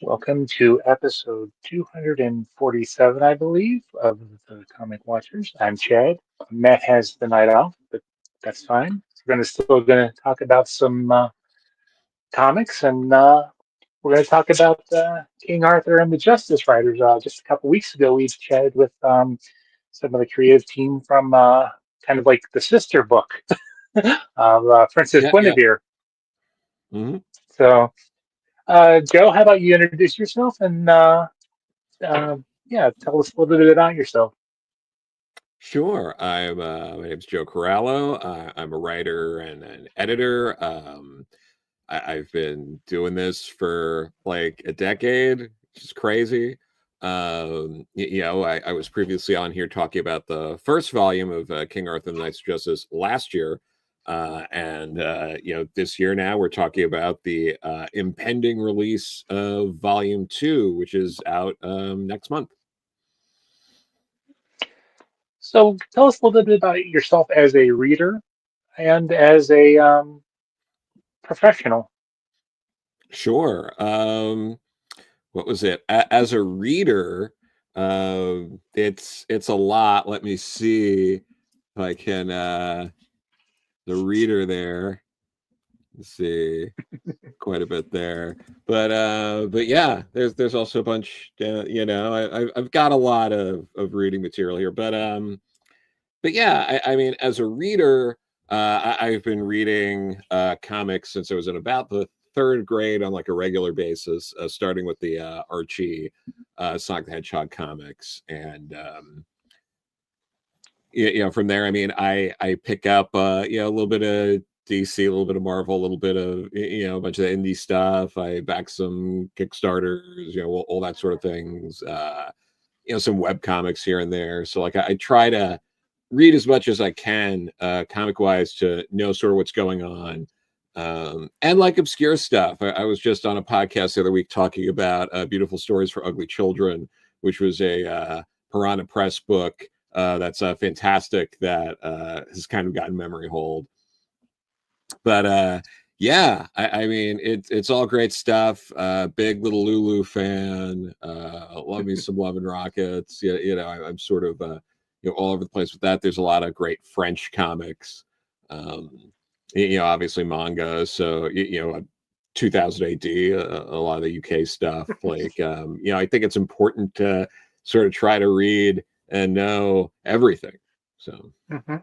Welcome to episode 247, I believe, of the Comic Watchers. I'm Chad. Matt has the night off, but that's fine. We're still going to talk about some comics, and we're going to talk about King Arthur and the Justice Riders. Just a couple weeks ago, we chatted with some of the creative team from kind of like the sister book of Princess Yeah, yeah. Guinevere. hmm So, Joe, how about you introduce yourself and yeah, tell us a little bit about yourself. Sure. My name's Joe Corallo. I'm a writer and an editor. I've been doing this for like a decade, which is crazy. I was previously on here talking about the first volume of King Arthur and the Knights of Justice last year. This year now we're talking about the impending release of volume two, which is out next month. So, tell us a little bit about yourself as a reader and as a professional. Sure. What was it? As a reader, it's a lot. Let me see if I can the reader there. Let's see, quite a bit there. But yeah, there's also a bunch. I've got a lot of reading material here. But yeah, I mean, as a reader, I've been reading comics since I was in about the third grade on like a regular basis, starting with the Archie Sonic the Hedgehog comics, and from there, I mean, I pick up a little bit of DC, a little bit of Marvel, a little bit of a bunch of indie stuff. I back some Kickstarters, all that sort of things. Some web comics here and there. So like I try to read as much as I can, comic wise, to know sort of what's going on. And like obscure stuff. I was just on a podcast the other week talking about Beautiful Stories for Ugly Children, which was a Piranha Press book that's fantastic that has kind of gotten memory hold. But yeah, I mean it's all great stuff. Big little Lulu fan. Love me some Love and Rockets. I'm sort of all over the place with that. There's a lot of great French comics. Obviously manga. So 2000 AD, a lot of the UK stuff. Like I think it's important to sort of try to read and know everything. So. Hmm.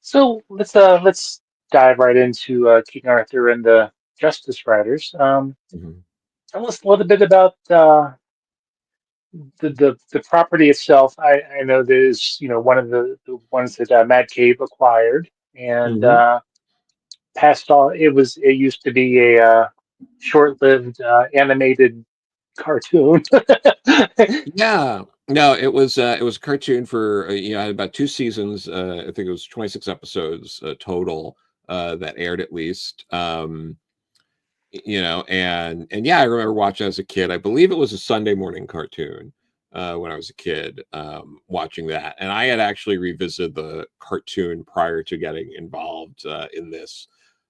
So let's dive right into King Arthur and the Justice Riders. Mhm. Tell us a little bit about the property itself. I know there's one of the ones that Mad Cave acquired and Mhm. passed on. It used to be a short-lived animated cartoon. Yeah. No, it was a cartoon for had about two seasons. I think it was 26 episodes total that aired at least. And yeah, I remember watching as a kid. I believe it was a Sunday morning cartoon when I was a kid, watching that. And I had actually revisited the cartoon prior to getting involved in this.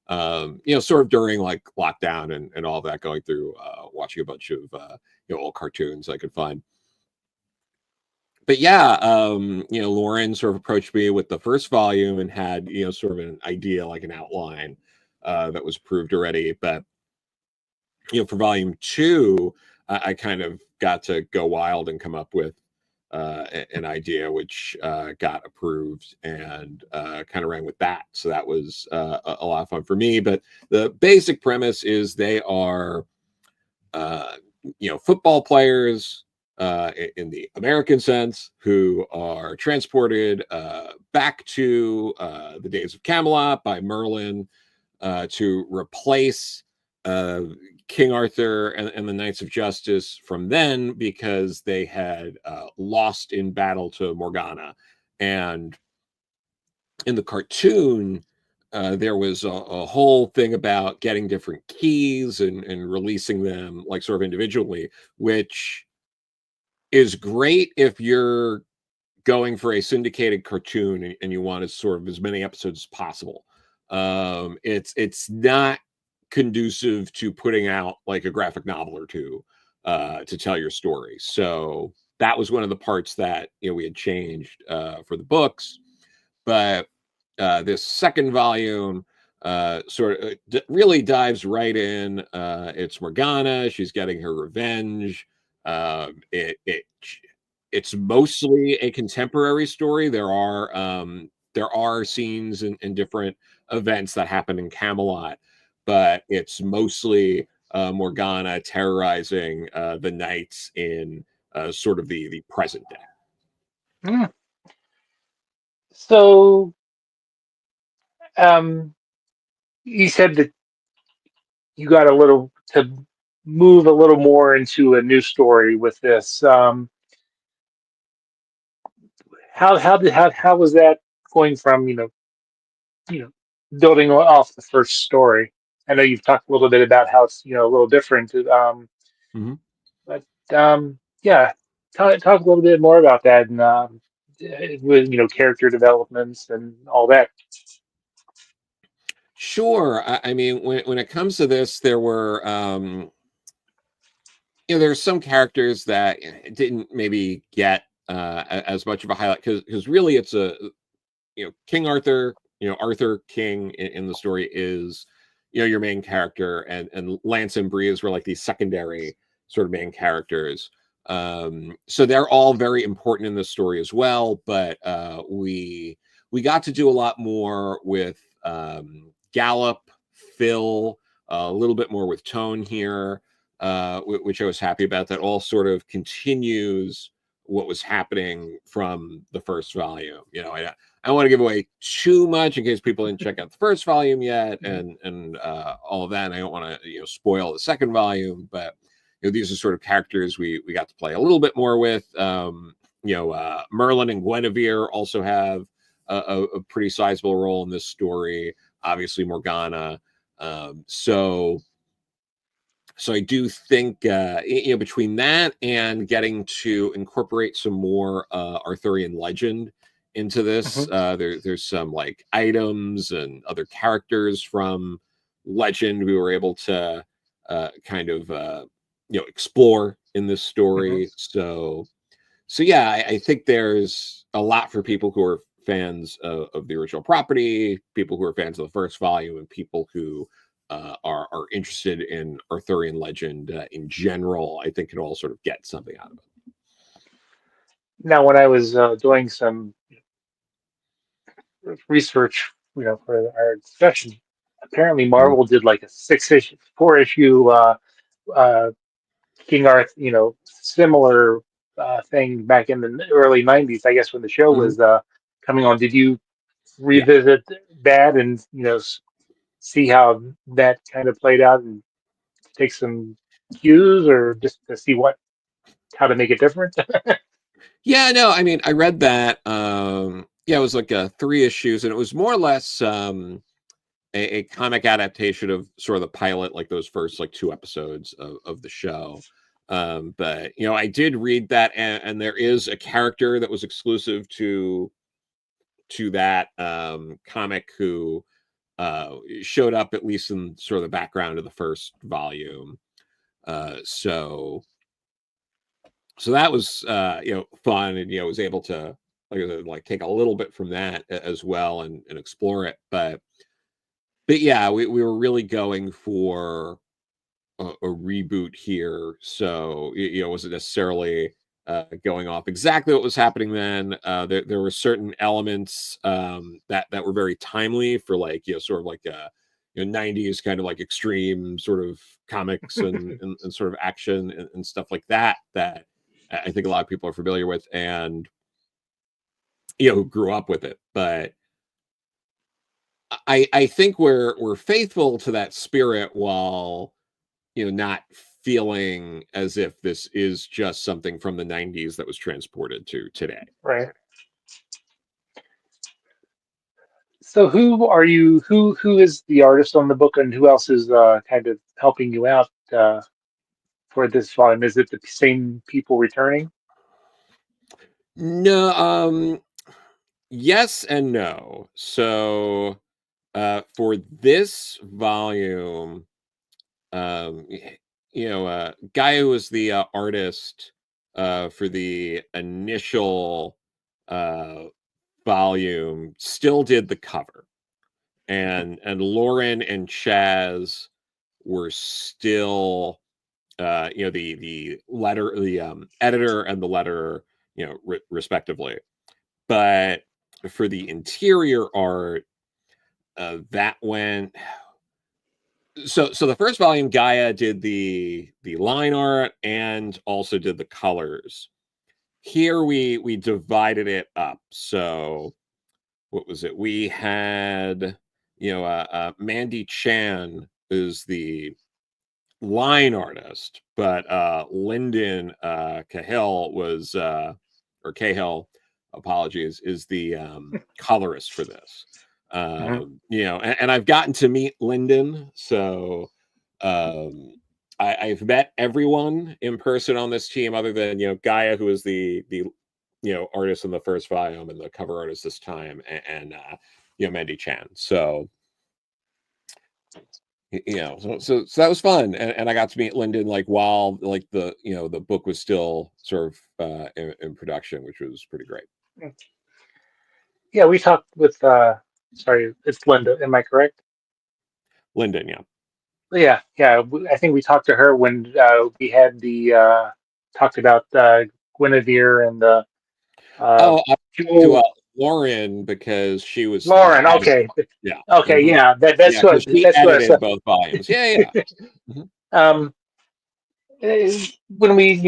Sort of during like lockdown and all that, going through watching a bunch of old cartoons I could find. But yeah, Lauren sort of approached me with the first volume and had, sort of an idea, like an outline that was approved already. But, for volume two, I kind of got to go wild and come up with an idea which got approved and kind of ran with that. So that was a lot of fun for me. But the basic premise is they are uh, football players in the American sense who are transported back to the days of Camelot by Merlin to replace uh, King Arthur and the Knights of Justice from then because they had lost in battle to Morgana. And in the cartoon, there was a whole thing about getting different keys and releasing them like sort of individually, which is great if you're going for a syndicated cartoon and you want as sort of as many episodes as possible. It's not conducive to putting out like a graphic novel or two to tell your story. So that was one of the parts that we had changed for the books. But this second volume sort of really dives right in. It's Morgana. She's getting her revenge. It's mostly a contemporary story. There are scenes and different events that happen in Camelot, but it's mostly Morgana terrorizing the knights in sort of the present day. Hmm. So, um, you said that you got a little to move a little more into a new story with this. How was that going from building off the first story? I know you've talked a little bit about how it's a little different. Mm-hmm. But yeah, talk a little bit more about that and with character developments and all that. Sure. I mean, when it comes to this, there were there's some characters that didn't maybe get as much of a highlight because really it's a King Arthur, Arthur King in the story is your main character, and Lance and Breeze were like these secondary sort of main characters. So they're all very important in the story as well, but we got to do a lot more with Gallop, Phil, a little bit more with Tone here, which I was happy about. That all sort of continues what was happening from the first volume. I don't want to give away too much in case people didn't check out the first volume yet, Mhm. and all of that. And I don't want to spoil the second volume, but these are sort of characters we got to play a little bit more with. Merlin and Guinevere also have a pretty sizable role in this story. Obviously, Morgana. So I do think between that and getting to incorporate some more Arthurian legend into this, Mhm. there's some like items and other characters from legend we were able to kind of explore in this Mhm. story. So yeah, I think there's a lot for people who are fans of the original property, people who are fans of the first volume, and people who are interested in Arthurian legend in general. I think can all sort of get something out of it. Now, when I was doing some research, for our discussion, apparently Mhm. Marvel did like a 6 issue, 4 issue uh, King Arthur, similar thing back in the early '90s. I guess when the show Mhm. was coming on, did you Yeah. revisit that and see how that kind of played out and take some cues or just to see how to make it different? Yeah, no, I mean, I read that. Yeah, it was like 3 issues, and it was more or less a comic adaptation of sort of the pilot, like those first like 2 episodes of the show. But I did read that, and there is a character that was exclusive to that comic who showed up at least in sort of the background of the first volume. So that was fun, and was able to like I said, like take a little bit from that as well and explore it. But yeah, we were really going for a reboot here. So wasn't necessarily going off exactly what was happening then. There were certain elements that were very timely for like sort of like '90s kind of like extreme sort of comics and sort of action and stuff like that I think a lot of people are familiar with and who grew up with it. But I think we're faithful to that spirit while not feeling as if this is just something from the '90s that was transported to today. Right. So who is the artist on the book and who else is kind of helping you out for this volume? Is it the same people returning? No, yes and no. So for this volume, Guy who was the artist for the initial uh, volume still did the cover, and Lauren and Chaz were still the editor and the letterer, respectively. But for the interior art, that went. So the first volume, Gaia did the line art and also did the colors. Here we divided it up. So what was it? We had Mandy Chan is the line artist, but Lyndon Cahill was or Cahill, apologies, is the colorist for this. And I've gotten to meet Lyndon, so I've met everyone in person on this team, other than Gaia, who is the artist in the first volume and the cover artist this time, and Mandy Chan. So so that was fun, and I got to meet Lyndon while the book was still sort of in production, which was pretty great. Yeah, we talked with. Sorry, it's Linda. Am I correct? Lyndon, yeah. Yeah, yeah. I think we talked to her when we had the talked about Guinevere and the uh, Oh, I to Jewel. Lauren, because she was the Lauren. editor. Okay, Yeah. okay, Mhm. yeah. Yeah, because she That's what I edited said. both volumes. Yeah. Mhm. um, when we,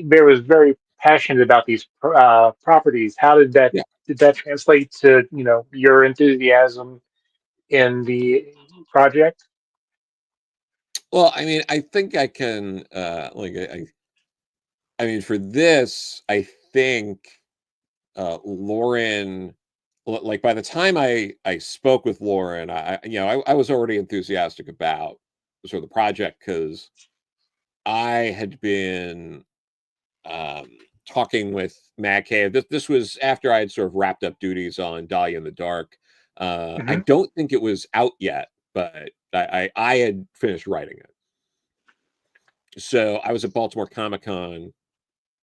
Bear was very passionate about these properties. How Yeah. did that translate to your enthusiasm in the project? Well, I mean, I think I can I mean, for this, I think Lauren, like by the time I spoke with Lauren, I was already enthusiastic about sort of the project, because I had been um, talking with Matt Cave. This was after I had sort of wrapped up duties on Dahlia in the Dark. I Hmm. don't think it was out yet, but I had finished writing it. So I was at Baltimore Comic Con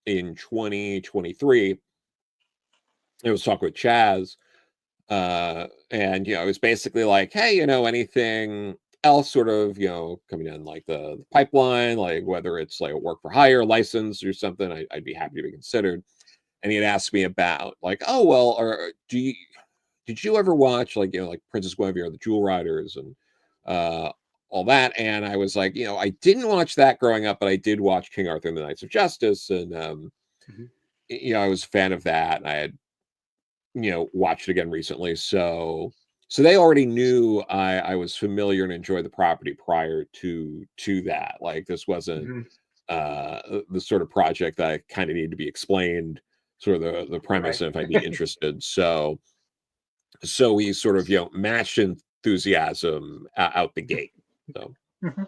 in 2023. I was talking with Chaz, and it was basically like, hey, anything else sort of coming in like the pipeline, like whether it's like a work for hire license or something, I'd be happy to be considered. And he had asked me about like, oh well, or did you ever watch like like Princess Guinevere, the Jewel Riders, and uh all that? And I was like, I didn't watch that growing up, but I did watch King Arthur and the Knights of Justice, and Hmm. I was a fan of that, and I had watched it again recently. So they already knew I was familiar and enjoyed the property prior to that. Like, this wasn't Hmm. the sort of project that I kind of needed to be explained sort of the premise Right. and if I'd be interested. So we sort of matched enthusiasm out the gate. So Hmm.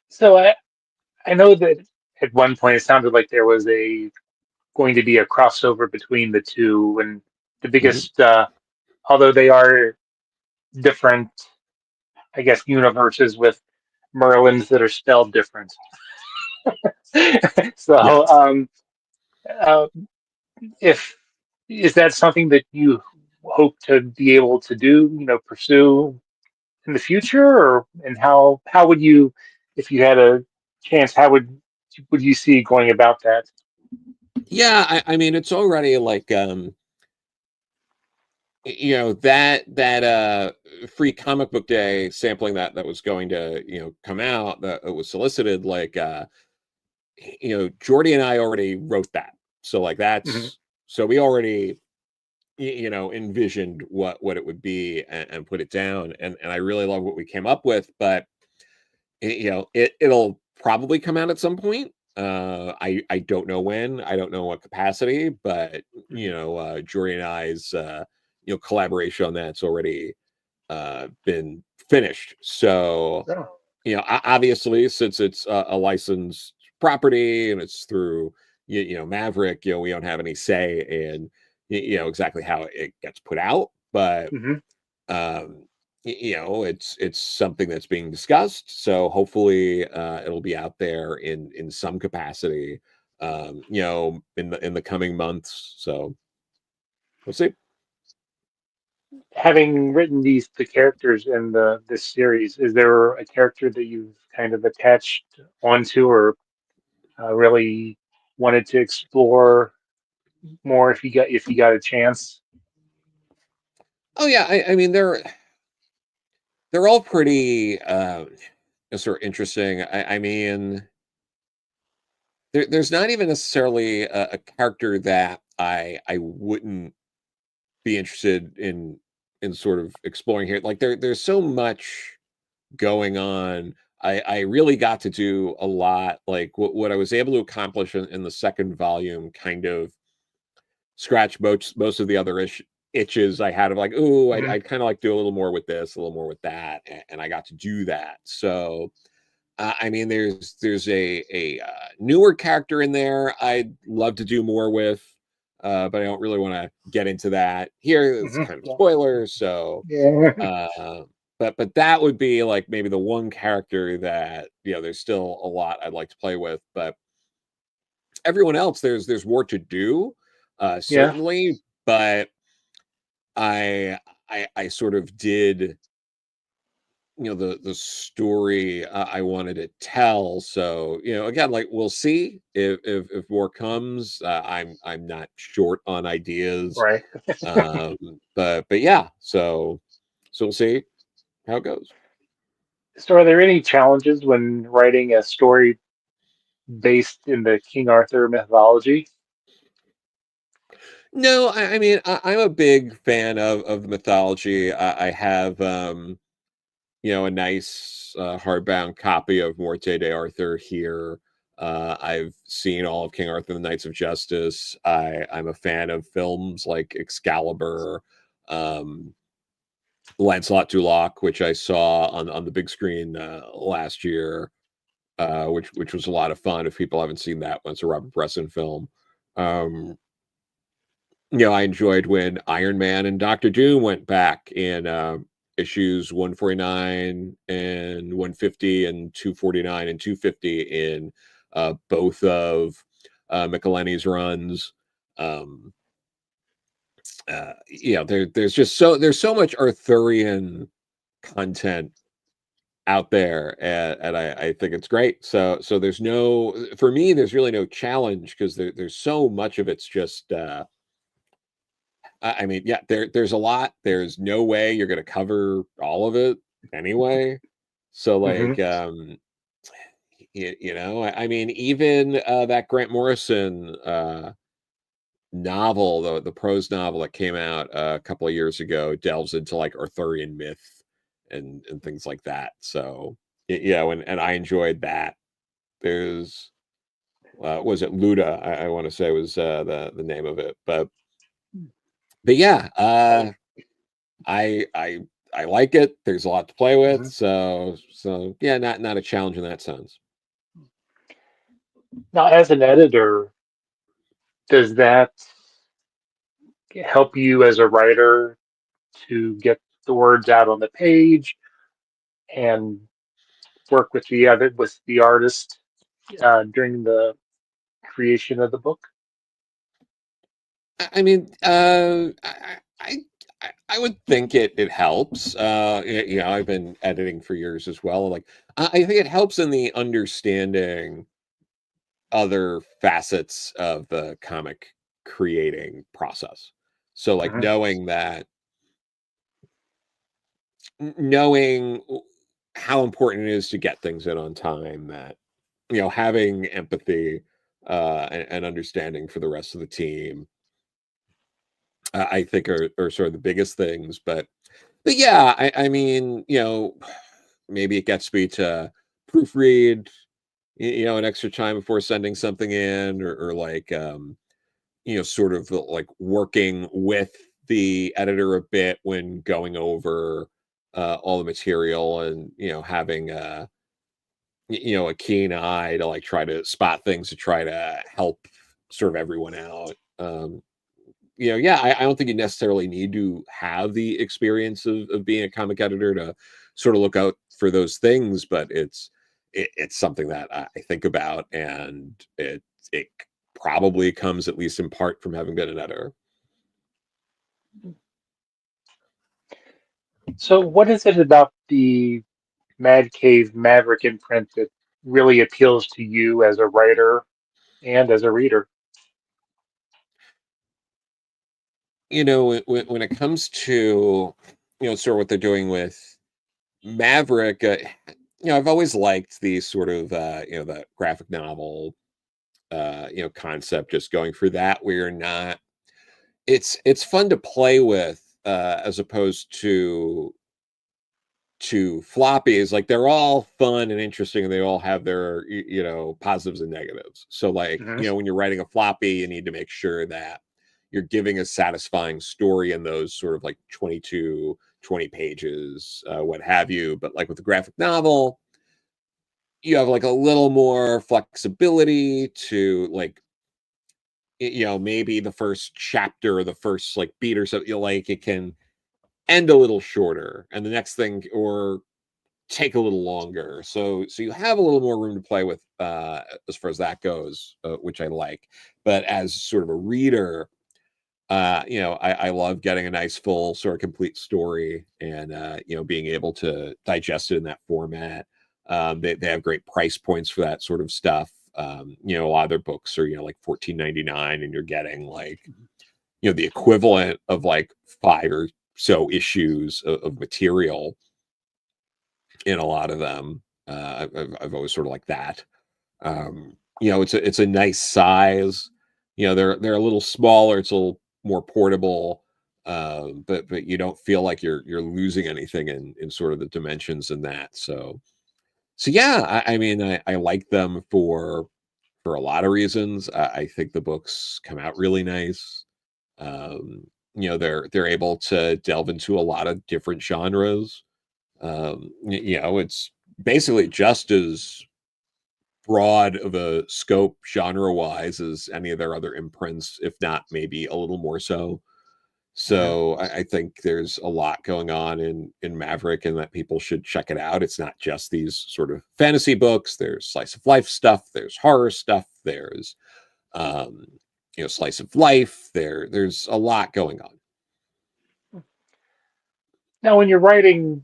So I know that at one point it sounded like there was a going to be a crossover between the two, and the mhm. biggest, although they are different, I guess, universes with Merlins that are spelled different. So, Yes. uh, if is that something that you hope to be able to do, pursue in the future, or and how would you, if you had a chance, how would you see going about that? Yeah, I mean, it's already like that free comic book day sampling that was going to come out, that it was solicited, like Jordy and I already wrote that, so like Hmm. that's so we already envisioned what it would be, and put it down, and I really love what we came up with. But it'll probably come out at some point. I don't know when, I don't know what capacity, but Hmm. Jordy and I's collaboration on that's already been finished. So Oh. obviously, since it's a licensed property and it's through Maverick, we don't have any say in exactly how it gets put out. But Hmm. um it's something that's being discussed. So hopefully, it'll be out there in some capacity, in the coming months. So we'll see. Having written the characters in the this series, is there a character that you've kind of attached onto or really wanted to explore more if you got a chance? Oh yeah, I mean they're all pretty sort of interesting. I mean, there's not even necessarily a character that I wouldn't be interested in sort of exploring here. Like there's so much going on. I really got to do a lot. Like what I was able to accomplish in the second volume kind of scratch most of the other itches I had of like, oh, Hmm. I'd kind of like do a little more with this, a little more with that, and I got to do that. So I mean, there's a newer character in there I'd love to do more with, but I don't really want to get into that here. It's Hmm. kind of a Yeah. spoiler, so Yeah. but that would be like maybe the one character that there's still a lot I'd like to play with, but everyone else there's more to do, Yeah. certainly, but I I sort of did the story I wanted to tell. So again, like we'll see if more comes. I'm not short on ideas, Right. um, but yeah. So we'll see how it goes. So, are there any challenges when writing a story based in the King Arthur mythology? No, I mean I'm a big fan of the mythology. I have a nice hardbound copy of Morte de Arthur here. I've seen all of King Arthur and the Knights of Justice. I'm a fan of films like Excalibur, um, Lancelot du Lac, which I saw on the big screen last year, which was a lot of fun. If people haven't seen that one, it's a Robert Bresson film. Um, I enjoyed when Iron Man and Doctor Doom went back in issues 149 and 150 and 249 and 250 in both of McElhenney's runs. Um, there's so much Arthurian content out there, and I think it's great. So there's no for me there's really no challenge because there's so much of it's just I mean, yeah, there's a lot. There's no way you're gonna cover all of it anyway. So Hmm. like I mean, even that Grant Morrison novel, the prose novel that came out a couple of years ago, delves into like Arthurian myth and things like that. So and I enjoyed that. There's was it Luda? I want to say was the name of it, but yeah, I I like it. There's a lot to play with, Hmm. so yeah, not a challenge in that sense. Now, as an editor, does that help you as a writer to get the words out on the page and work with the artist during the creation of the book? I mean, I would think it helps. I've been editing for years as well. Like, I think it helps in the understanding other facets of the comic creating process. So, like, Hmm. knowing how important it is to get things in on time, that having empathy and understanding for the rest of the team, I think are sort of the biggest things. But yeah, I mean, maybe it gets me to proofread, an extra time before sending something in, or like, sort of like working with the editor a bit when going over all the material, and having a keen eye to like try to spot things to try to help sort of everyone out. yeah, I don't think you necessarily need to have the experience of being a comic editor to sort of look out for those things, but it's something that I think about, and it probably comes at least in part from having been an editor. So, what is it about the Mad Cave Maverick imprint that really appeals to you as a writer and as a reader? When it comes to sort of what they're doing with Maverick, I've always liked the sort of the graphic novel concept, just going for that, where you're not it's fun to play with, as opposed to floppies. Like, they're all fun and interesting, and they all have their positives and negatives. So, like, Hmm. when you're writing a floppy, you need to make sure that you're giving a satisfying story in those sort of like 22, 20 pages, what have you. But like with the graphic novel, you have like a little more flexibility to, like, maybe the first chapter or the first like beat or something, like, it can end a little shorter, and the next thing, or take a little longer. So you have a little more room to play with, as far as that goes, which I like. But as sort of a reader, I love getting a nice full sort of complete story, and being able to digest it in that format. They have great price points for that sort of stuff. A lot of their books are like 14.99, and you're getting like the equivalent of like 5 or so issues of material in a lot of them. I've always sort of like that. It's a nice size. They're a little smaller. It's a little more portable, but you don't feel like you're losing anything in sort of the dimensions in that. So yeah, I mean, I like them for a lot of reasons. I think the books come out really nice. Um, they're able to delve into a lot of different genres. It's basically just as broad of a scope genre wise as any of their other imprints, if not maybe a little more so. Hmm. So I think there's a lot going on in Maverick, and that people should check it out. It's not just these sort of fantasy books. There's slice of life stuff. There's horror stuff. There's um, slice of life. There's a lot going on. Now, when you're writing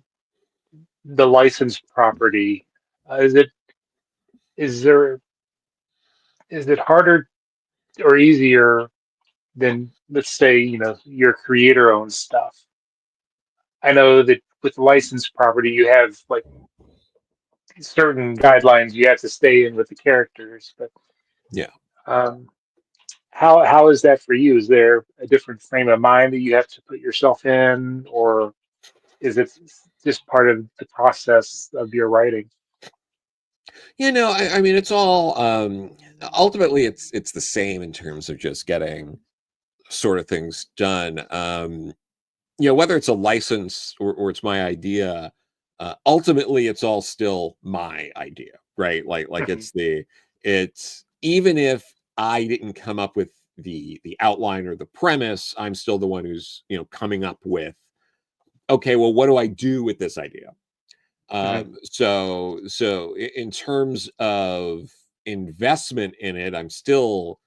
the licensed property, is it is there is it harder or easier than, let's say, your creator owns stuff? I know that with licensed property, you have like certain guidelines you have to stay in with the characters, but Yeah. um, how is that for you? Is there a different frame of mind that you have to put yourself in, or is it just part of the process of your writing? I mean, it's all ultimately it's the same in terms of just getting sort of things done. Whether it's a license or it's my idea, ultimately it's all still my idea, right? Like Mhm. it's even if I didn't come up with the outline or the premise, I'm still the one who's coming up with, okay, well, what do I do with this idea? Mhm. So in terms of investment in it, I'm still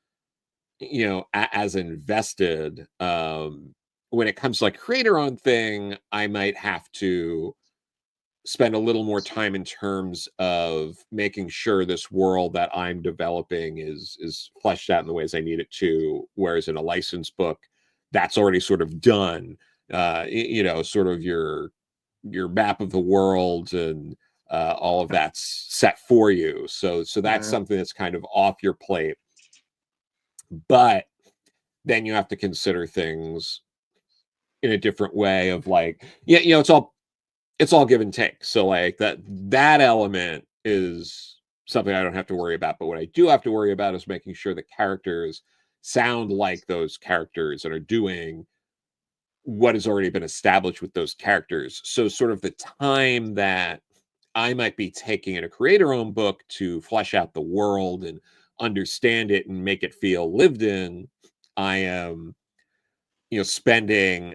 as invested. When it comes to like creator owned thing, I might have to spend a little more time in terms of making sure this world that I'm developing is fleshed out in the ways I need it to. Whereas in a licensed book, that's already sort of done. Sort of your map of the world, and all of that's set for you. So that's Mhm. something that's kind of off your plate. But then you have to consider things in a different way of like, yeah, it's all give and take. So like that element is something I don't have to worry about. But what I do have to worry about is making sure the characters sound like those characters and are doing what has already been established with those characters. So sort of the time that I might be taking in a creator owned book to flesh out the world and understand it and make it feel lived in, I am spending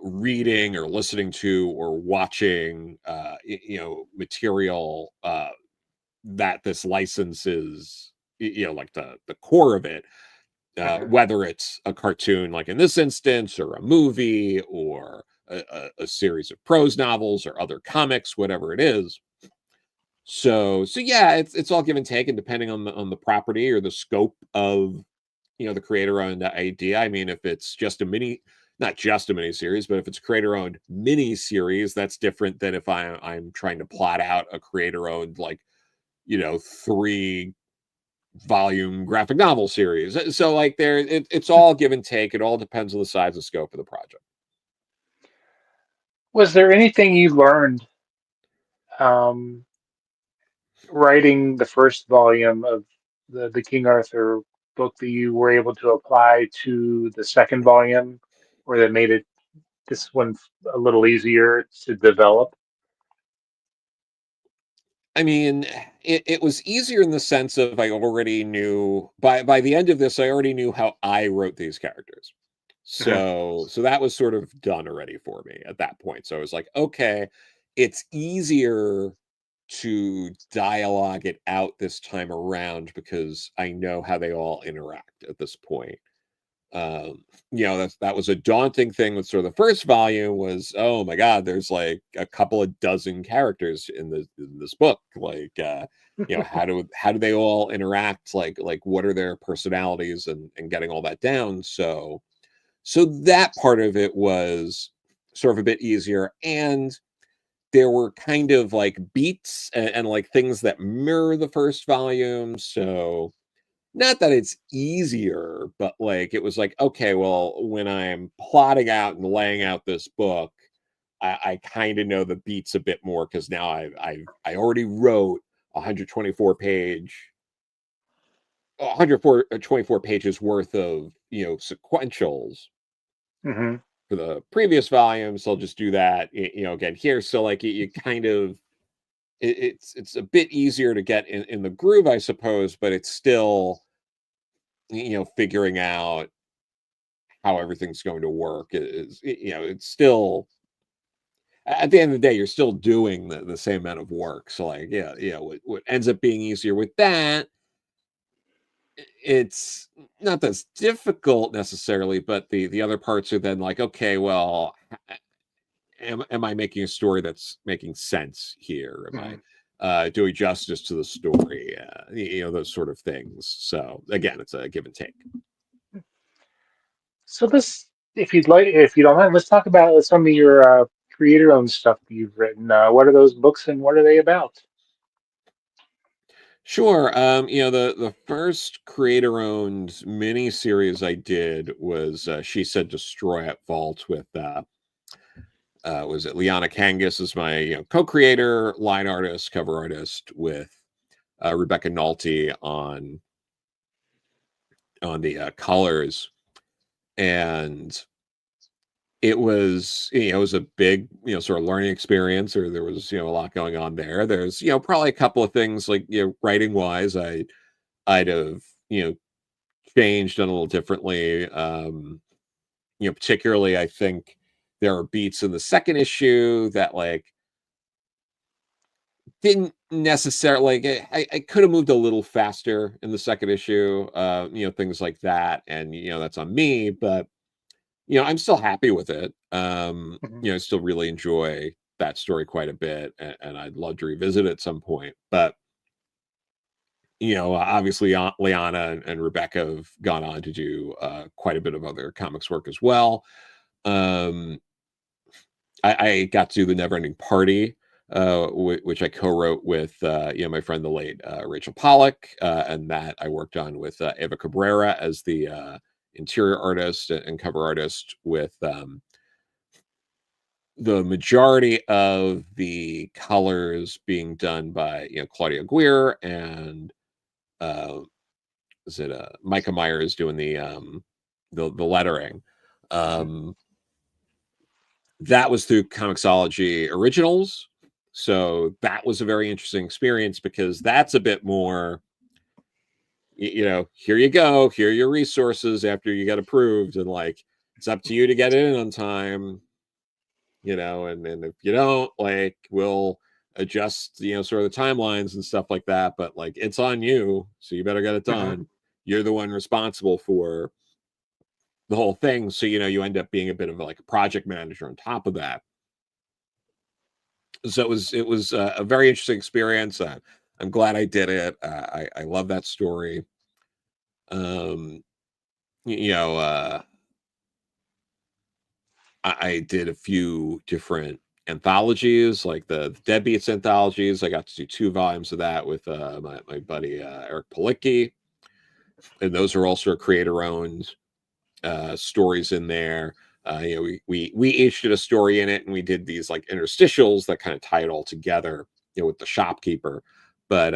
reading or listening to or watching material that this license is, like the core of it, Hmm. whether it's a cartoon like in this instance, or a movie, or a series of prose novels or other comics, whatever it is. So yeah, it's all give and take, and depending on the property or the scope of the creator owned idea. I mean, if it's just a mini, not just a mini series, but if it's creator owned mini series, that's different than if I'm trying to plot out a creator owned, like, 3 volume graphic novel series. So like it's all give and take. It all depends on the size and scope of the project. Was there anything you learned um, writing the first volume of the King Arthur book that you were able to apply to the second volume, or that made it this one a little easier to develop? I mean, it was easier in the sense of I already knew by the end of this, I already knew how I wrote these characters. Hmm. So that was sort of done already for me at that point. So I was like, okay, it's easier to dialogue it out this time around because I know how they all interact at this point. That was a daunting thing with sort of the first volume. Was, oh my god, there's like a couple of dozen characters in this book. Like, how do they all interact? Like what are their personalities, and getting all that down. So that part of it was sort of a bit easier, and there were kind of like beats, and like things that mirror the first volume. So not that it's easier, but like it was like, okay, well, when I'm plotting out and laying out this book, I kind of know the beats a bit more, because now I already wrote 124 page 124 pages worth of sequentials Hmm. for the previous volumes. So I'll just do that again here. So like you kind of, it's a bit easier to get in the groove, I suppose, but it's still figuring out how everything's going to work. It's still, at the end of the day, you're still doing the same amount of work. So like, what ends up being easier with that, it's not that's difficult necessarily, but the other parts are then like, okay, well, am I making a story that's making sense here? Am I Hmm. doing justice to the story? Those sort of things. So again, it's a give and take. So this, if you'd like, if you don't mind, let's talk about some of your creator-owned stuff that you've written. What are those books and what are they about? Sure. The first creator owned mini series I did was She Said Destroy at Vault with was it Liana Kangas is my co-creator, line artist, cover artist, with Rebecca Nolte on the colors. And it was a big sort of learning experience, or there was a lot going on there. There's probably a couple of things, like writing wise, I'd have changed, done a little differently. Particularly, I think there are beats in the second issue that like didn't necessarily like, I could have moved a little faster in the second issue, things like that. And that's on me, but I'm still happy with it. Hmm. I still really enjoy that story quite a bit, and I'd love to revisit it at some point. But obviously, Liana and Rebecca have gone on to do quite a bit of other comics work as well. Um, I got to do the Neverending Party, which I co-wrote with my friend the late Rachel Pollack, and that I worked on with Eva Cabrera as the interior artist and cover artist, with the majority of the colors being done by Claudia Guir, and uh, is it Micah Myers doing the lettering. Hmm. Um, that was through Comixology Originals. So that was a very interesting experience, because that's a bit more, here you go, here are your resources after you get approved, and like, it's up to you to get in on time, and if you don't, like, we'll adjust, sort of the timelines and stuff like that. But like, it's on you, so you better get it Mhm. done. You're the one responsible for the whole thing. So, you end up being a bit of like a project manager on top of that. So it was a very interesting experience. I'm glad I did it. I love that story. Um, you know, I did a few different anthologies, like the Deadbeats anthologies. I got to do 2 volumes of that with my buddy Eric Palicki, and those are also creator owned stories in there. We each did a story in it, and we did these like interstitials that kind of tie it all together, with the shopkeeper. But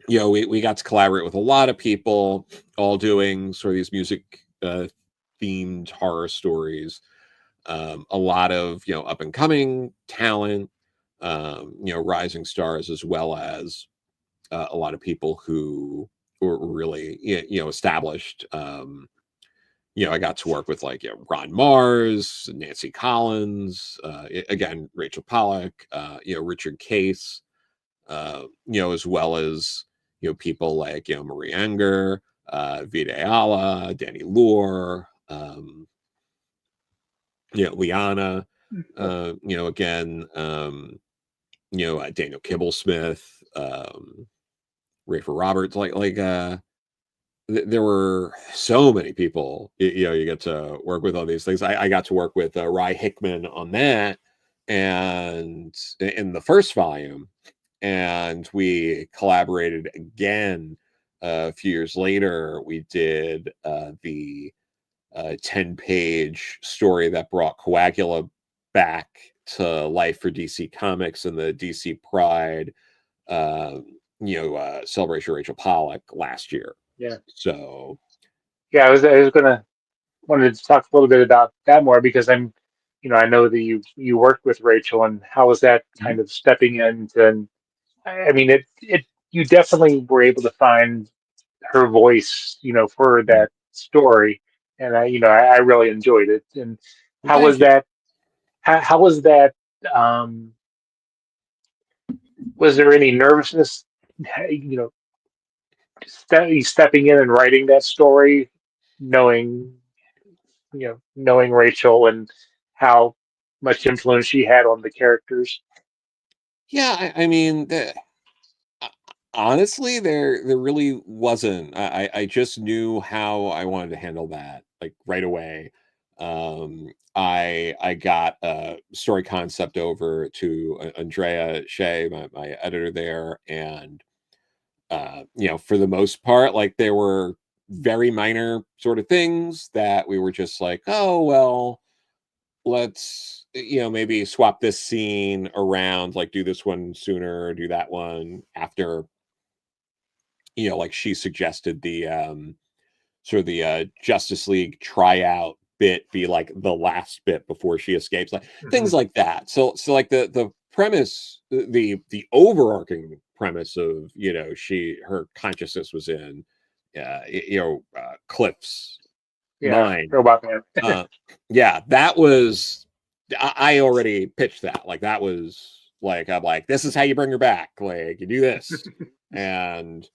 we got to collaborate with a lot of people, all doing sort of these music themed horror stories. A lot of up and coming talent, rising stars, as well as a lot of people who were really established. I got to work with like Ron Mars, Nancy Collins, again Rachel Pollack, Richard Case, as well as people like Marie Enger, Vida Ayala, Danny Lure, Liana, again, Daniel Kibblesmith, Rafer Roberts, there were so many people. You get to work with all these things. I got to work with Rye Hickman on that, and in the first volume, and we collaborated again a few years later. We did the 10-page story that brought Coagula back to life for DC Comics and the DC Pride, celebration of Rachel Pollack last year. Yeah, So, yeah. I was gonna wanted to talk a little bit about that more because I know that you worked with Rachel, and how was that kind of stepping into? And I mean, it you definitely were able to find her voice, for mm, that story, and I really enjoyed it. And how thank was you. that? How was that? Um, was there any nervousness? You know, stepping in and writing that story, knowing knowing Rachel and how much influence she had on the characters. Yeah, I mean, uh, honestly, there really wasn't. I just knew how I wanted to handle that, like, right away. I got a story concept over to Andrea Shea, my editor there, and for the most part, like, there were very minor sort of things that we were just like, oh well, let's maybe swap this scene around, like do this one sooner, do that one after. Like, she suggested the sort of the Justice League tryout bit be like the last bit before she escapes, like things Hmm. like that. So like the premise, the overarching premise of her consciousness was in Cliff's Yeah, mind. Robot Man. uh yeah, that was, I already pitched that, like that was like, I'm like, this is how you bring her back, like you do this. And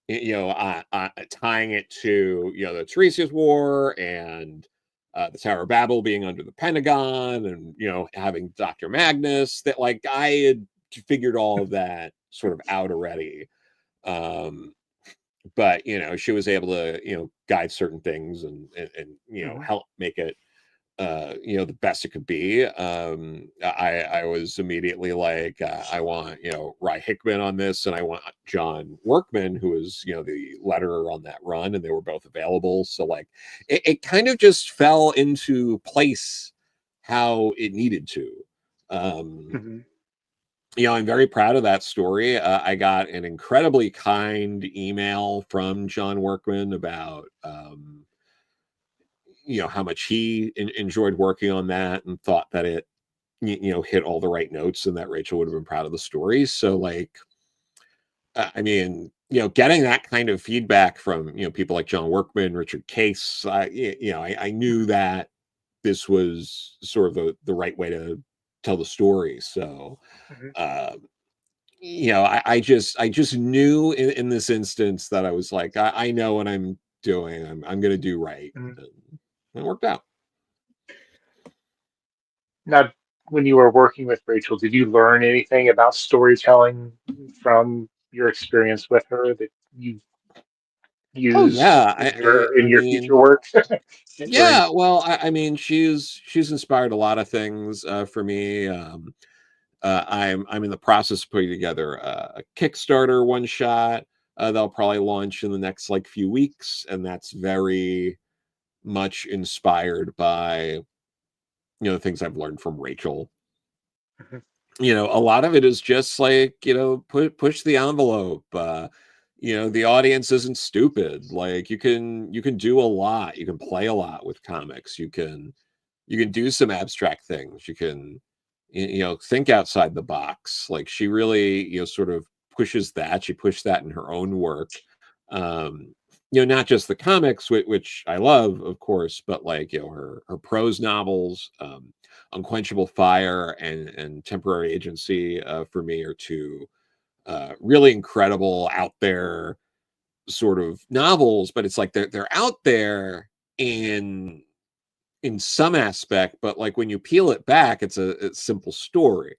tying it to the Tiresias War, and the Tower of Babel being under the Pentagon, and having Dr. Magnus, that like I had figured all of that sort of out already. um but she was able to guide certain things, and Hmm. help make it the best it could be. I was immediately like, I want Rye Hickman on this, and I want John Workman, who was the letterer on that run, and they were both available. So like, it kind of just fell into place how it needed to. um Hmm. I'm very proud of that story. I got an incredibly kind email from John Workman about how much he enjoyed working on that, and thought that it hit all the right notes, and that Rachel would have been proud of the story. So like, I mean, getting that kind of feedback from people like John Workman, Richard Case, I knew that this was sort of the right way to tell the story. So, Mhm. uh, I just knew in this instance that I was like, I know what I'm doing. I'm going to do right, Mhm. and it worked out. Now, when you were working with Rachel, did you learn anything about storytelling from your experience with her that you Oh use yeah, in your future mean, work? Or in, yeah. Well, I mean, she's inspired a lot of things for me. I'm in the process of putting together a Kickstarter one shot that'll probably launch in the next like few weeks, and that's very much inspired by the things I've learned from Rachel. Mhm. A lot of it is just like push the envelope. The audience isn't stupid. Like you can do a lot. You can play a lot with comics. You can do some abstract things. You can think outside the box. Like she really sort of pushes that. She pushed that in her own work. um not just the comics, which I love, of course, but like her prose novels. Unquenchable Fire and Temporary Agency for me are two really incredible out there sort of novels, but it's like they're out there in in some aspect, but like when you peel it back, it's a simple story.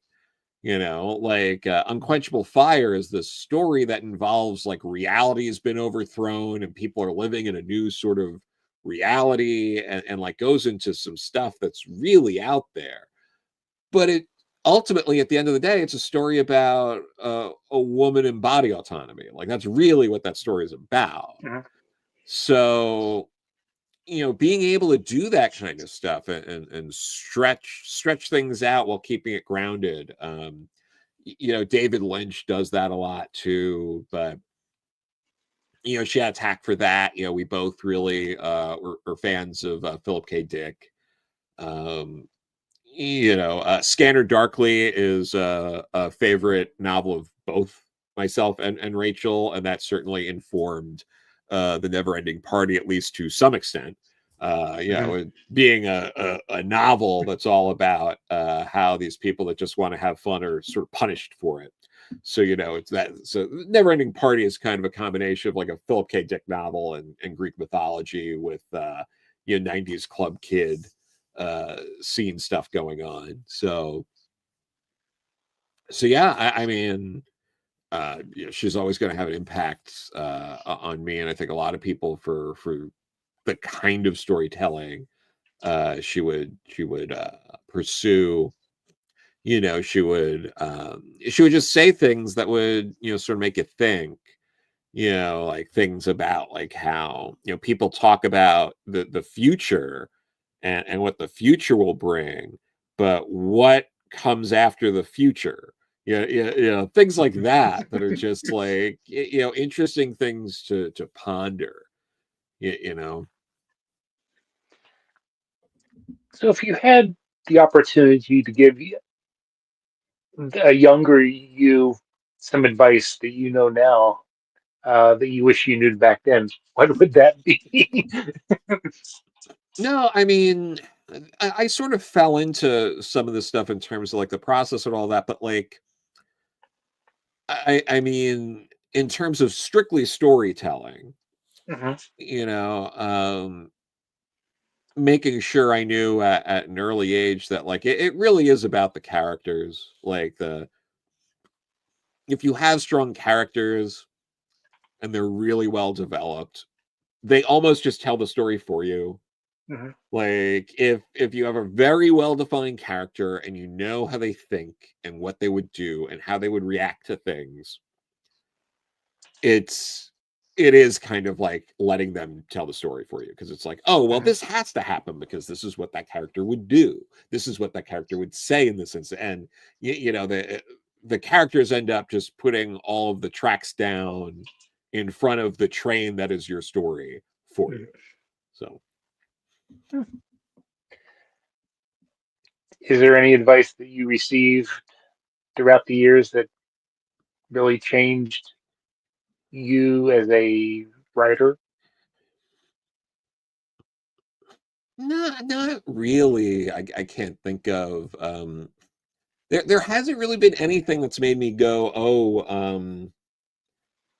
Like Unquenchable Fire is this story that involves like reality has been overthrown and people are living in a new sort of reality, and like goes into some stuff that's really out there. But it ultimately, at the end of the day, it's a story about a woman and body autonomy. Like that's really what that story is about. Mhm. So being able to do that kind of stuff and stretch things out while keeping it grounded. David Lynch does that a lot too, but she had a tack for that. We both really were fans of Philip K. Dick. um Scanner Darkly is a favorite novel of both myself and Rachel, and that certainly informed the Never Ending Party, at least to some extent. Mhm. It being a novel that's all about how these people that just want to have fun are sort of punished for it. So it's that. So Never Ending Party is kind of a combination of like a Philip K. Dick novel and Greek mythology with 90s club kid scene stuff going on. So yeah, I mean, she's always going to have an impact on me, and I think a lot of people for the kind of storytelling she would pursue. She would just say things that would sort of make you think. Like things about like how people talk about the future and what the future will bring, but what comes after the future? Things like that are just like interesting things to ponder. You know. So, if you had the opportunity to give a younger you some advice that you know now, that you wish you knew back then, what would that be? No, I mean, I sort of fell into some of this stuff in terms of like the process and all that, but like I mean, in terms of strictly storytelling, Mhm. you know, making sure I knew at an early age that like it really is about the characters. Like the if you have strong characters and they're really well developed, they almost just tell the story for you. Mhm. Like if you have a very well defined character and you know how they think and what they would do and how they would react to things, it's it is kind of like letting them tell the story for you, because it's like, oh well, Mhm. this has to happen because this is what that character would do, this is what that character would say in this instance. And the characters end up just putting all of the tracks down in front of the train that is your story for you. Mhm. So Is there any advice that you received throughout the years that really changed you as a writer? Not really. I can't think of there hasn't really been anything that's made me go, oh,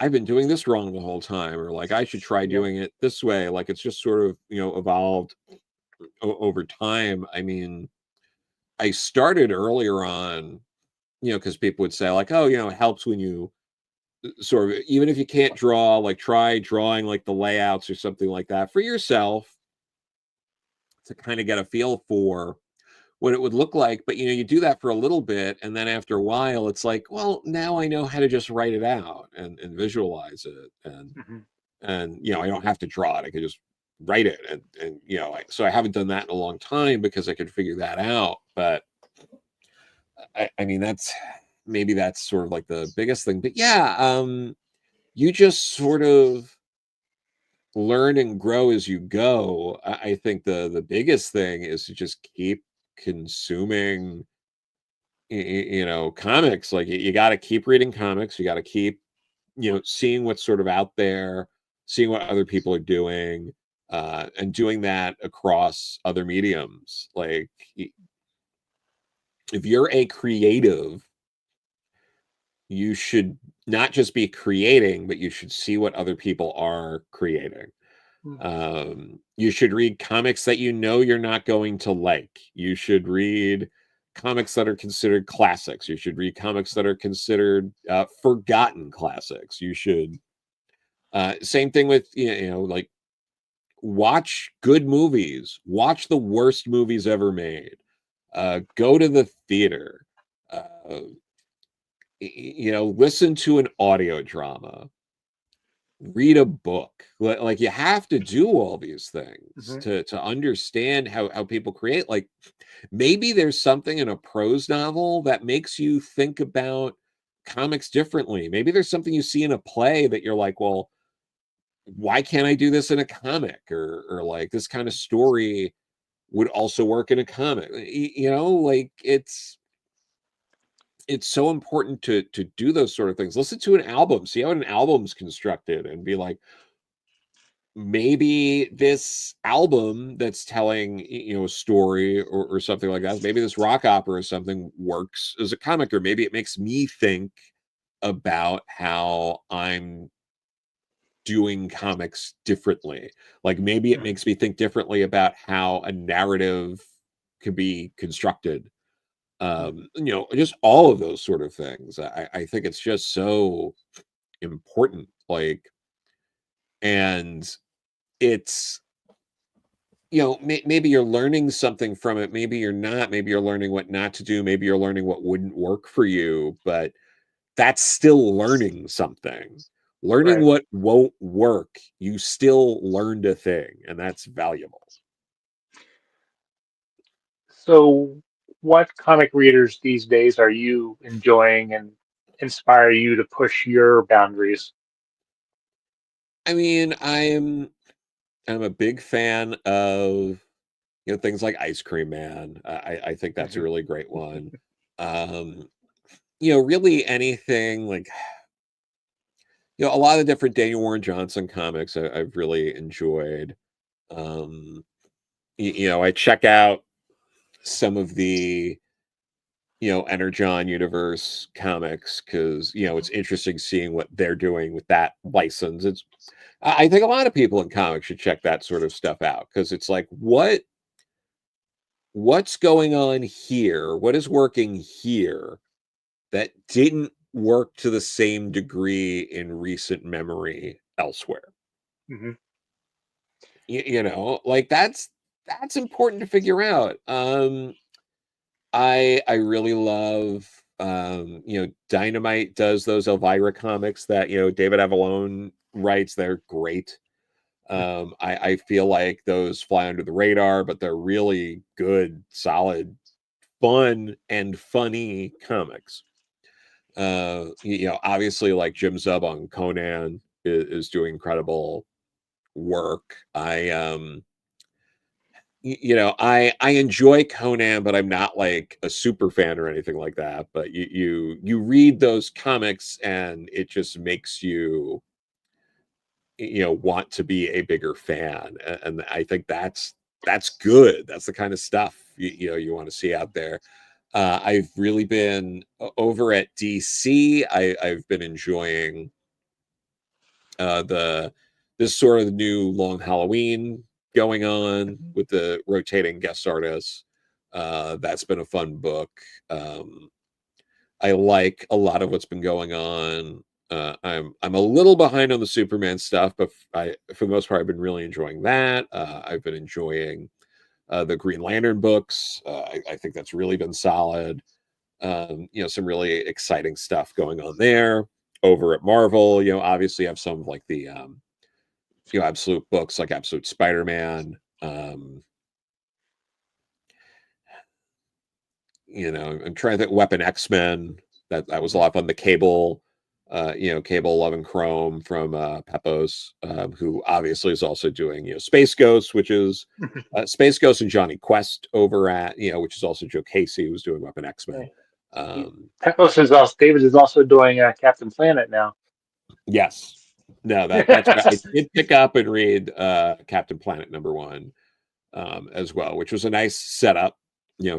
I've been doing this wrong the whole time, or like I should try Yeah. doing it this way. Like it's just sort of, evolved over time. I mean, I started earlier on, because people would say like, oh, it helps when you sort of, even if you can't draw, like try drawing like the layouts or something like that for yourself to kind of get a feel for what it would look like. But you do that for a little bit, and then after a while, it's like, well, now I know how to just write it out and visualize it, Hmm. and I don't have to draw it. I could just write it, and so I haven't done that in a long time because I could figure that out. But I mean, that's sort of like the biggest thing. But yeah, you just sort of learn and grow as you go. I think the biggest thing is to just keep consuming comics. Like you got to keep reading comics, you got to keep seeing what's sort of out there, seeing what other people are doing, and doing that across other mediums. Like if you're a creative, you should not just be creating, but you should see what other people are creating. You should read comics that you're not going to like. You should read comics that are considered classics. You should read comics that are considered forgotten classics. You should same thing with like watch good movies. Watch the worst movies ever made. Go to the theater. Listen to an audio drama, read a book. Like you have to do all these things Hmm. to understand how people create. Like maybe there's something in a prose novel that makes you think about comics differently. Maybe there's something you see in a play that you're like, well, why can't I do this in a comic? Or like this kind of story would also work in a comic. Like it's so important to do those sort of things. Listen to an album, see how an album's constructed, and be like, maybe this album that's telling a story or something like that, maybe this rock opera or something works as a comic, or maybe it makes me think about how I'm doing comics differently. Like maybe it Hmm. makes me think differently about how a narrative could be constructed. Just all of those sort of things. I think it's just so important. Like, and it's maybe you're learning something from it, maybe you're not, maybe you're learning what not to do, maybe you're learning what wouldn't work for you, but that's still learning something. Learning Right. what won't work, you still learned a thing, and that's valuable. So, what comic readers these days are you enjoying and inspire you to push your boundaries? I mean, I'm a big fan of things like Ice Cream Man. I think that's a Hmm. really great one. um really anything like a lot of different Daniel Warren Johnson comics I've really enjoyed. Um, I check out some of the Energon Universe comics because it's interesting seeing what they're doing with that license. I think a lot of people in comics should check that sort of stuff out because it's like what's going on here? What is working here that didn't work to the same degree in recent memory elsewhere? Hmm. Like that's important to figure out. I really love Dynamite does those Elvira comics that David Avalone writes. They're great. I feel like those fly under the radar, but they're really good, solid, fun, and funny comics. Obviously like Jim Zub on Conan is doing incredible work. I enjoy Conan, but I'm not like a super fan or anything like that. But you read those comics and it just makes you want to be a bigger fan, and I think that's good. That's the kind of stuff you want to see out there. I've really been over at DC. I've been enjoying the this sort of new Long Halloween going on Mhm. with the rotating guest artists. That's been a fun book. Um, I like a lot of what's been going on. I'm a little behind on the Superman stuff, but for the most part, I've been really enjoying that. I've been enjoying the Green Lantern books. I think that's really been solid. Some really exciting stuff going on there. Over at Marvel, obviously have some of like the absolute books like Absolute Spider-Man. I'm trying to think Weapon X-Men. That was a lot of fun. The Cable, Cable Love and Chrome from Pepos, who obviously is also doing Space Ghost, which is Space Ghost and Johnny Quest over at which is also Joe Casey, who's doing Weapon X-Men. Yeah. Um, Pepos is also David is also doing Captain Planet now. yes, no, that's right. I did pick up and read Captain Planet #1 as well, which was a nice setup,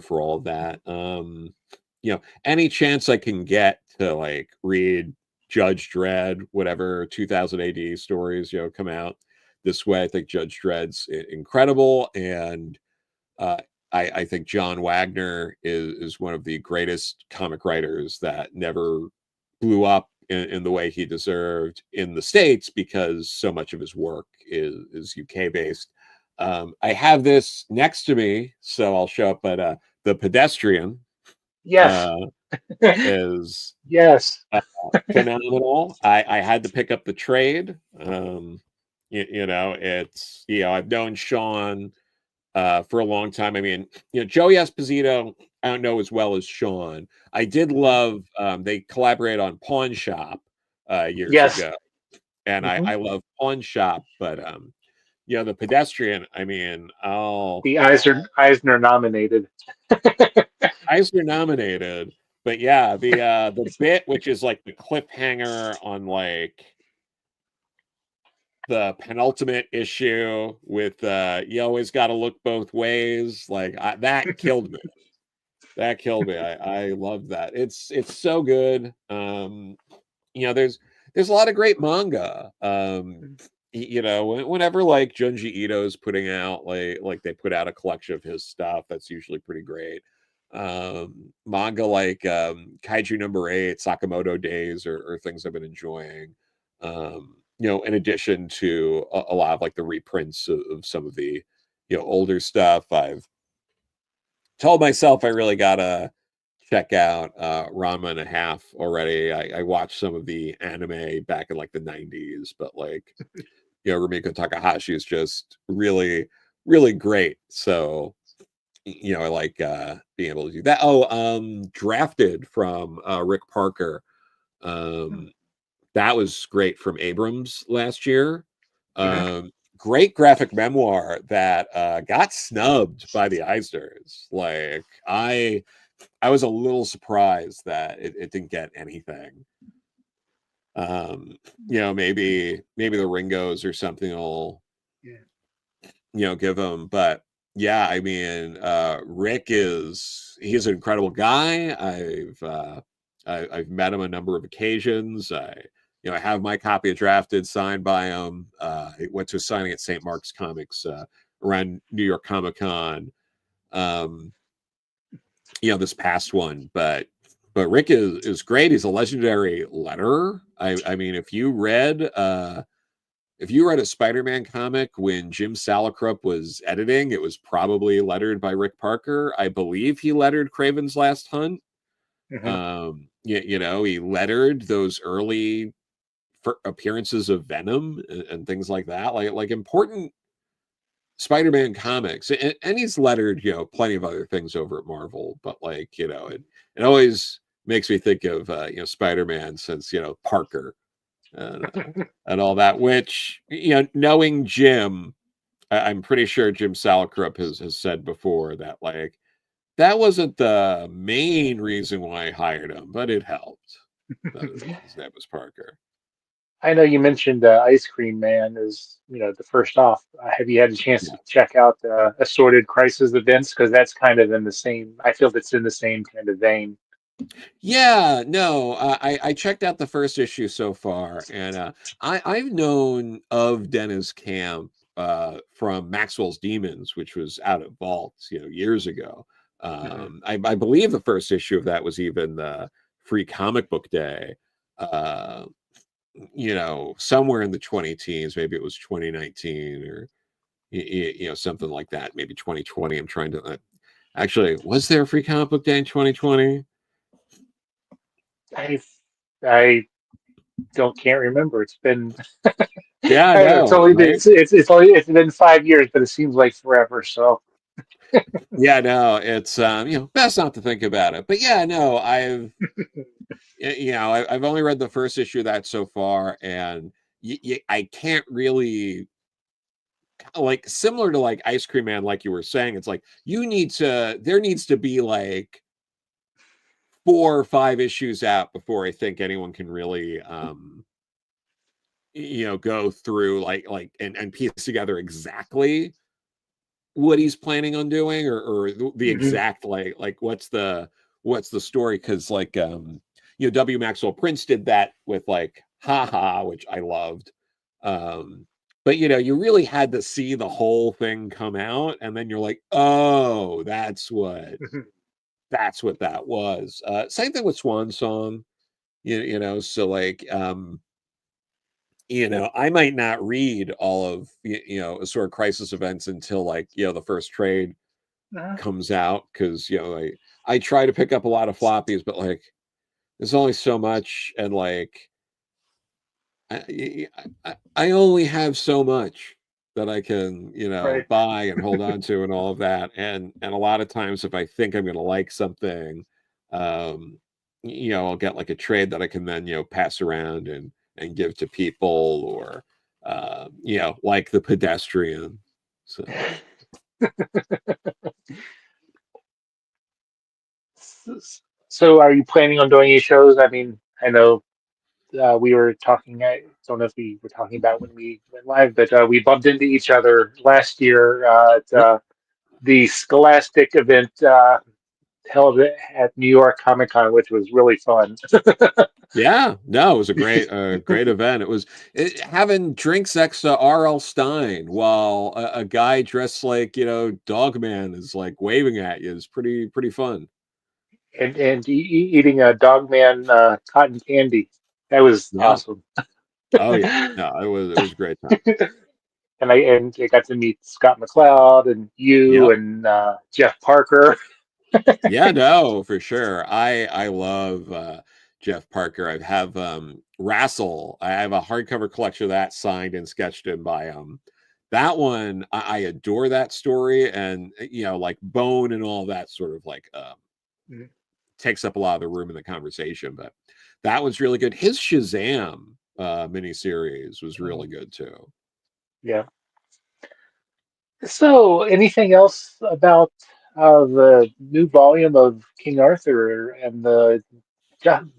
for all of that. Any chance I can get to like read Judge Dredd, whatever 2000 AD stories, come out this way. I think Judge Dredd's incredible. And uh, I think John Wagner is one of the greatest comic writers that never blew up in the way he deserved in the States because so much of his work is UK based. I have this next to me, so I'll show up. But The Pedestrian Yes. uh, is Yes. uh, phenomenal. I had to pick up the trade. It's I've known Sean for a long time. I mean, Joey Esposito, I don't know as well as Sean. I did Mhm. love they collaborate on Pawn Shop years Yes. ago, and Hmm. I love Pawn Shop, but The Pedestrian. I mean, The Eisner nominated. Eisner nominated, but yeah, the bit which is like the cliffhanger on like the penultimate issue with you always got to look both ways. Like that killed me. That killed me. I love that. It's so good. There's a lot of great manga. Whenever like Junji Ito is putting out like they put out a collection of his stuff, that's usually pretty great. Manga like Kaiju #8, Sakamoto Days, or things I've been enjoying. In addition to a lot of like the reprints of some of the older stuff, I've told myself I really gotta check out Ranma and a Half already. I watched some of the anime back in like the 90s, but like Rumiko Takahashi is just really, really great. So I like being able to do that. Oh, Drafted from Rick Parker. Um, that was great from Abrams last year. Hmm. Um, Great graphic memoir that got snubbed by the Eisners. Like I was a little surprised that it didn't get anything. Maybe the Ringos or something will Yeah. give them. But yeah, I mean, Rick he's an incredible guy. I've met him a number of occasions. I have my copy of Drafted signed by him. I went to a signing at St. Mark's Comics around New York Comic Con. Um, this past one, but Rick is great. He's a legendary letterer. I mean, if you read a Spider-Man comic when Jim Salicrup was editing, it was probably lettered by Rick Parker. I believe he lettered Craven's Last Hunt. Hmm. He lettered those early appearances of Venom and things like that, like important Spider-Man comics, and he's lettered, plenty of other things over at Marvel, but like, it always makes me think of, Spider-Man since, Parker and all that, which, knowing Jim, I'm pretty sure Jim Salicrup has said before that, like, that wasn't the main reason why I hired him, but it helped. That his name was Parker. I know you mentioned Ice Cream Man is, the first off. Have you had a chance to Yeah. check out Assorted Crisis events? Because that's kind of in the same. I feel that's in the same kind of vein. Yeah, no, I checked out the first issue so far, and I've known of Dennis Camp from Maxwell's Demons, which was out of vaults, years ago. Hmm. I believe the first issue of that was even the Free Comic Book Day. Uh, somewhere in the 20 teens, maybe it was 2019 or something like that, maybe 2020. I'm trying to actually, was there a Free Comic Book Day in 2020? I I don't can't remember. It's been Yeah, I I don't know. It's know, only been right? it's been 5 years, but it seems like forever. So. Yeah, no, it's best not to think about it. But yeah, no, I've only read the first issue of that so far, and I can't really, like, similar to like Ice Cream Man, like you were saying. It's like there needs to be like 4 or 5 issues out before I think anyone can really go through and piece together exactly what he's planning on doing, or the Hmm. exact like what's the story, because like W. Maxwell Prince did that with like haha, which I loved. But you really had to see the whole thing come out, and then you're like, oh, that's what that was. Same thing with Swan Song. So like I might not read all of sort of crisis events until like the first trade comes out, because I try to pick up a lot of floppies, but like there's only so much, and like I only have so much that I can Right. buy and hold on to and all of that, and a lot of times if I think I'm going to like something, um I'll get like a trade that I can then pass around and give to people, or like the pedestrian. So So, are you planning on doing any shows? I mean, I know we were talking. I don't know if we were talking about when we went live, but we bumped into each other last year at yep. the Scholastic event held at New York Comic Con, which was really fun. Yeah, no, it was a great event. Having drinks next to R.L. Stein while a guy dressed like Dogman is like waving at you is pretty fun. And eating a Dogman cotton candy. That was Yeah. awesome. Oh yeah. No, it was a great time. And I got to meet Scott McCloud and you Yep. and Jeff Parker. Yeah, no, for sure. I love Jeff Parker. I have Rassel. I have a hardcover collection of that, signed and sketched in by that one. I adore that story, and like Bone and all that sort of like takes up a lot of the room in the conversation. But that was really good. His Shazam miniseries was really good too. Yeah. So, anything else about the new volume of King Arthur and the Ju-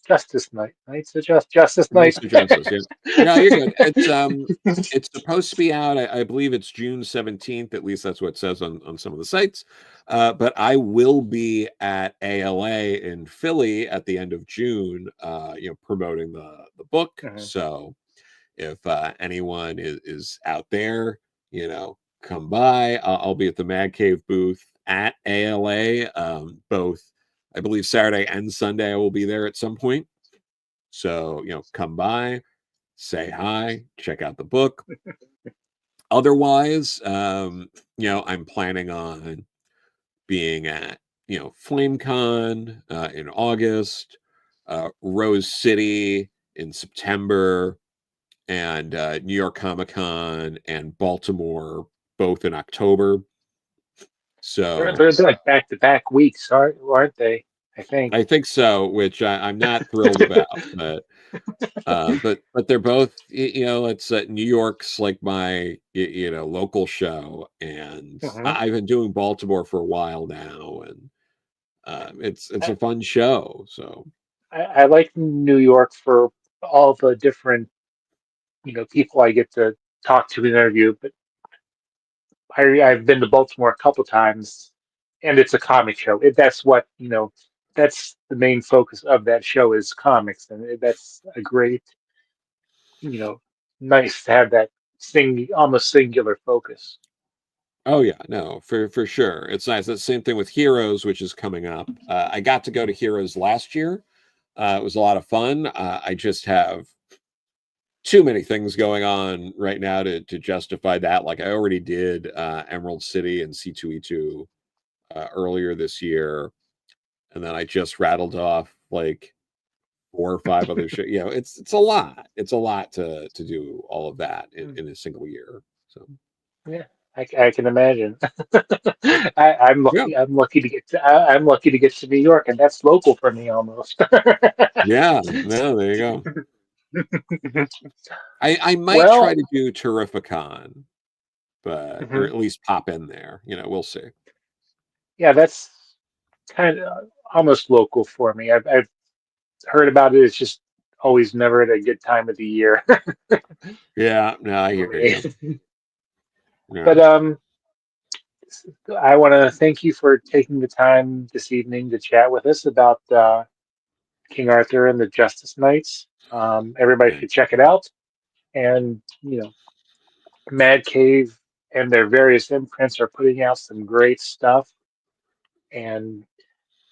Justice Knight? Knights of Justice Knight. Knights of Justice. Yeah. No, you're good. It's supposed to be out. I believe it's June 17th. At least that's what it says on some of the sites. But I will be at ALA in Philly at the end of June, promoting the book. Mhm. So if anyone is out there, come by. I'll be at the Mad Cave booth at ALA. Both, I believe, Saturday and Sunday. I will be there at some point. So, come by, say hi, check out the book. Otherwise, I'm planning on being at, FlameCon in August, Rose City in September, and New York Comic Con and Baltimore both in October. So They're like back-to-back weeks, aren't they? I think. I think so, which I'm not thrilled about, but they're both, it's New York's like my local show, and Mhm. I've been doing Baltimore for a while now, and it's I, a fun show. So I like New York for all the different. people I get to talk to and interview. But I've been to Baltimore a couple times, and it's a comic show. That's what that's the main focus of that show is comics, and that's a great, you know, nice to have that almost singular focus. Oh yeah, no, for sure. It's nice. That's the same thing with Heroes, which is coming up. I got to go to Heroes last year. It was a lot of fun. I just have too many things going on right now to justify that. Like I already did Emerald City and C2E2 earlier this year, and then I just rattled off like 4 or 5 other shows. It's a lot. It's a lot to do all of that Mm. in a single year. So Yeah, I can imagine. I'm yeah, lucky. I'm lucky to get to New York, and that's local for me almost. yeah. No, there you go. I might try Well, to do Terrificon, but or mhm. at least pop in there. We'll see. Yeah, that's kind of almost local for me. I've heard about it. It's just always never at a good time of the year Yeah, no, I for hear me. you. Yeah, But I want to thank you for taking the time this evening to chat with us about King Arthur and the Justice Knights. Everybody yeah. should check it out. And, Mad Cave and their various imprints are putting out some great stuff. And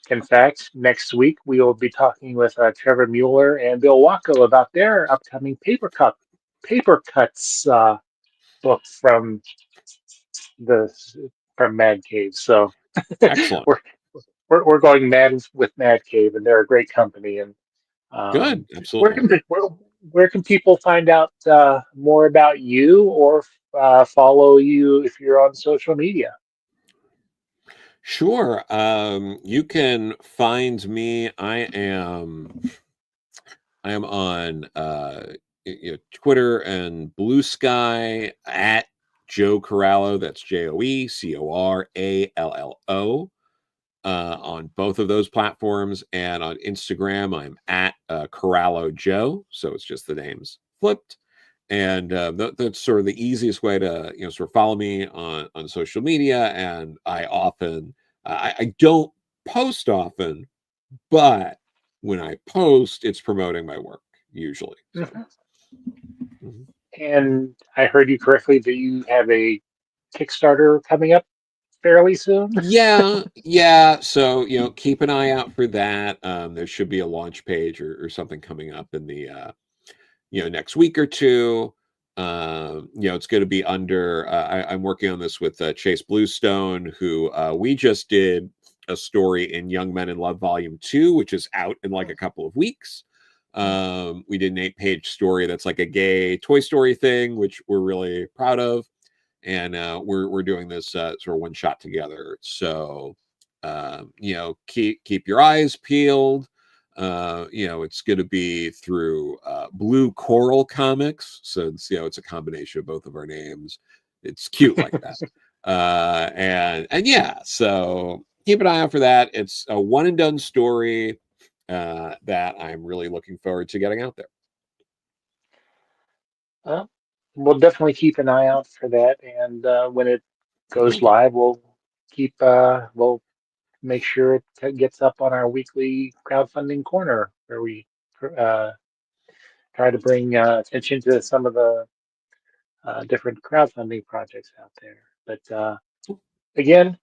in fact, next week we will be talking with Trevor Mueller and Bill Wacko about their upcoming paper cuts book the from Mad Cave. So Excellent. we're we're going mad with Mad Cave, and they're a great company. And Good. where Absolutely. can where can people find out more about you or follow you if you're on social media? Sure. You can find me. I am on Twitter and Blue Sky at Joe Corallo. That's JoeCorallo. On both of those platforms. And on Instagram, I'm at Corallo Joe. So it's just the names flipped. And that's sort of the easiest way to sort of follow me on social media. And I often I don't post often, but when I post, it's promoting my work usually. So Mhm. mhm. And I heard you correctly that you have a Kickstarter coming up fairly soon. Yeah. So keep an eye out for that. There should be a launch page or something coming up in the next week or two. It's going to be under. I'm working on this with Chase Bluestone, who we just did a story in Young Men in Love Volume 2, which is out in like a couple of weeks. We did an 8-page story that's like a gay Toy Story thing, which we're really proud of, and we're doing this sort of one shot together. So keep your eyes peeled. It's going to be through Blue Coral Comics, since it's a combination of both of our names. It's cute like that. And yeah, so keep an eye out for that. It's a one and done story that I'm really looking forward to getting out there. Well, we'll definitely keep an eye out for that, and when it goes Thank you. live, we'll make sure it gets up on our weekly crowdfunding corner where we uh, try to bring attention to some of the different crowdfunding projects out there. But again,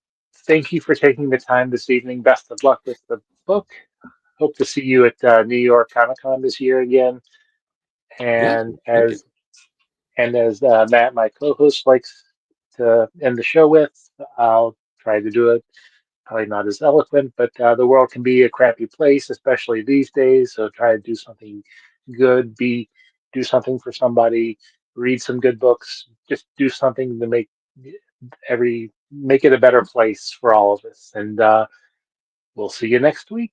thank you for taking the time this evening. Best of luck with the book. Hope to see you at New York Comic Con this year again. Yeah, And thank you. as Matt, my co-host, likes to end the show with, I'll try to do it. Probably not as eloquent, but the world can be a crappy place, especially these days. So try to do something good. Do something for somebody. Read some good books. Just do something to make it a better place for all of us. And we'll see you next week.